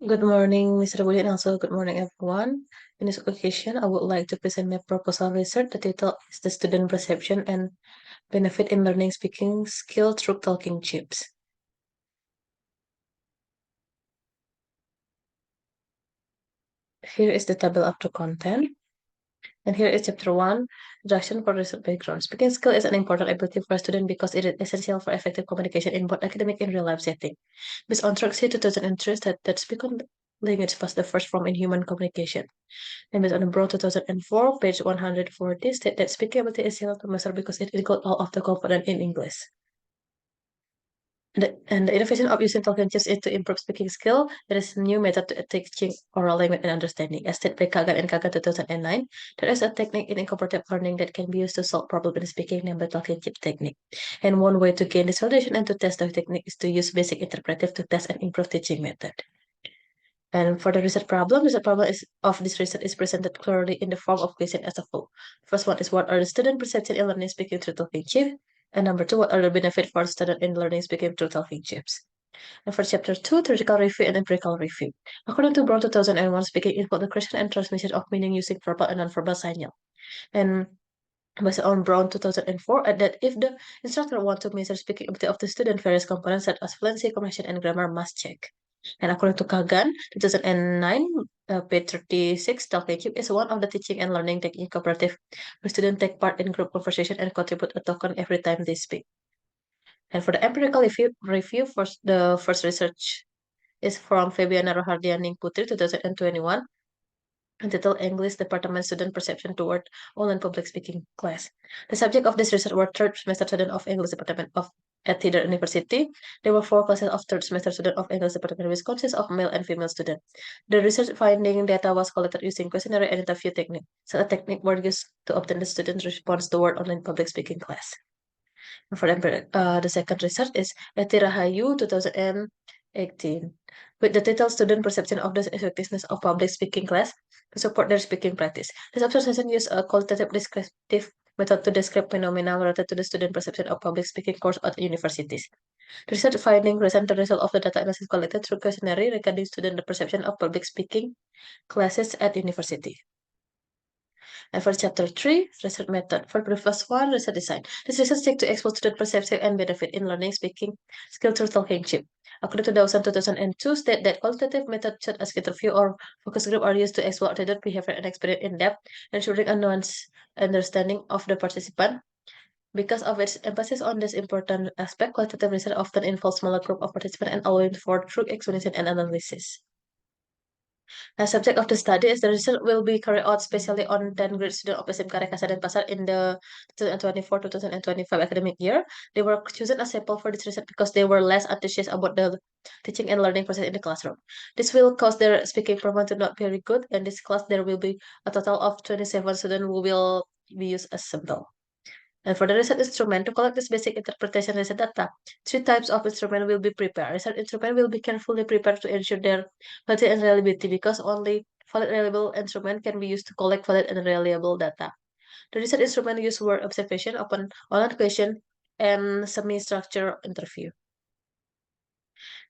Good morning, Mr. Budi, and also good morning, everyone. In this occasion, I would like to present my proposal research. The title is The Student Perception and Benefit in Learning Speaking Skill Through Talking Chips. Here is the table of the content. And here is chapter 1, Introduction for Research Background. Speaking skill is an important ability for a student because it is essential for effective communication in both academic and real-life setting. Based on Truxie 2003 that speaking language was the first form in human communication. And based on the Broad 2004, page 140, state that speaking ability is similar to master because it includes all of the components in English. And the innovation of using talking chips is to improve speaking skill. There is a new method to teaching oral language and understanding. As stated by Kagan and Kagan 2009, there is a technique in interpretative learning that can be used to solve problems in speaking named the talking chip technique. And one way to gain this validation and to test the technique is to use basic interpretive to test and improve teaching method. And for the research problem of this research is presented clearly in the form of question as a whole. First one is what are the student perception in learning speaking through talking chips? And number two, what are the benefits for student in learning speaking through talking chips? And for chapter 2, theoretical review and empirical review. According to Brown 2001, speaking involves the creation and transmission of meaning using verbal and nonverbal signal. And based on Brown 2004, add that if the instructor wants to measure speaking ability of the student, various components such as fluency, comprehension, and grammar must check. And according to Kagan, 2009, page 36, talking chip is one of the teaching and learning technique cooperative where students take part in group conversation and contribute a token every time they speak. And for the empirical review for the first research is from Fabiana Rohardia Ning Putri, 2021, entitled English Department Student Perception Toward Online Public Speaking Class. The subject of this research were third semester student of English Department of at Tidar University. There were 4 classes of third semester student of English Department which consists of male and female students. The research finding data was collected using questionnaire and interview technique. So a technique were used to obtain the student's response toward online public speaking class. For the second research is Etirahayu 2018 with the title Student Perception of the Effectiveness of Public Speaking Class to support their speaking practice. This observation used a qualitative descriptive method to describe phenomena related to the student perception of public speaking course at universities. The research finding present the result of the data analysis collected through questionnaire regarding student perception of public speaking classes at university. And for chapter 3, research method. For the first one, research design. This research seeks to expose student perception and benefit in learning speaking skill through talking chip. According to Dawson 2002, state that qualitative methods such as interview or focus group are used to explore student behavior and experience in depth, ensuring a nuanced understanding of the participant. Because of its emphasis on this important aspect, qualitative research often involves smaller group of participants and allowing for true explanation and analysis. The subject of the study is the research will be carried out specially on 10 grade students of SMK Rekasa Denpasar in the 2024-2025 academic year. They were chosen as sample for this research because they were less anxious about the teaching and learning process in the classroom. This will cause their speaking performance to not be very good. In this class, there will be a total of 27 students who will be used as sample. And for the research instrument, to collect this basic interpretation research data, 3 types of instrument will be prepared. Research instrument will be carefully prepared to ensure their validity and reliability because only valid reliable instrument can be used to collect valid and reliable data. The research instrument use word observation, open online question, and semi-structured interview.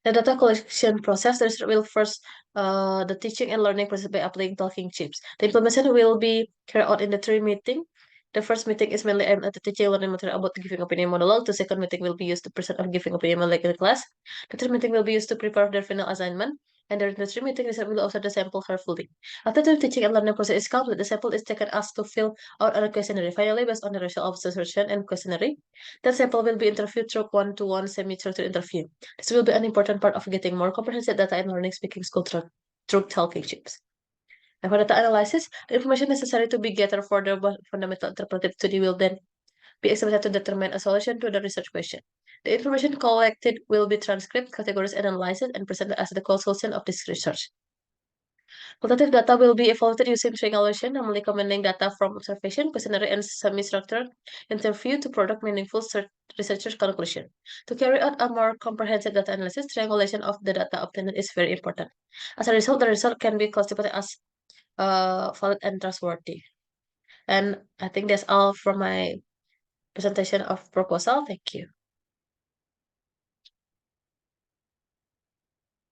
The data collection process, the research will first the teaching and learning process by applying talking chips. The implementation will be carried out in the 3 meeting. The first meeting is mainly aimed at the teaching learning material about giving opinion monologue. The second meeting will be used to present on giving opinion monologue in the class. The third meeting will be used to prepare their final assignment. And during the 3 meeting, research will observe the sample carefully. After the teaching and learning process is complete, the sample is taken as to fill out a questionnaire. Finally, based on the result of observation and questionnaire, that sample will be interviewed through one-to-one semi-structured interview. This will be an important part of getting more comprehensive data and learning speaking skill through talking chips. And for data analysis, the information necessary to be gathered for the fundamental interpretive study will then be expected to determine a solution to the research question. The information collected will be transcribed, categorized, and analyzed, and presented as the conclusion of this research. Qualitative data will be evaluated using triangulation, normally combining data from observation, questionnaire, and semi-structured interview to produce meaningful researcher's conclusion. To carry out a more comprehensive data analysis, triangulation of the data obtained is very important. As a result, the result can be classified as valid and trustworthy. And I think that's all from my presentation of proposal. Thank you.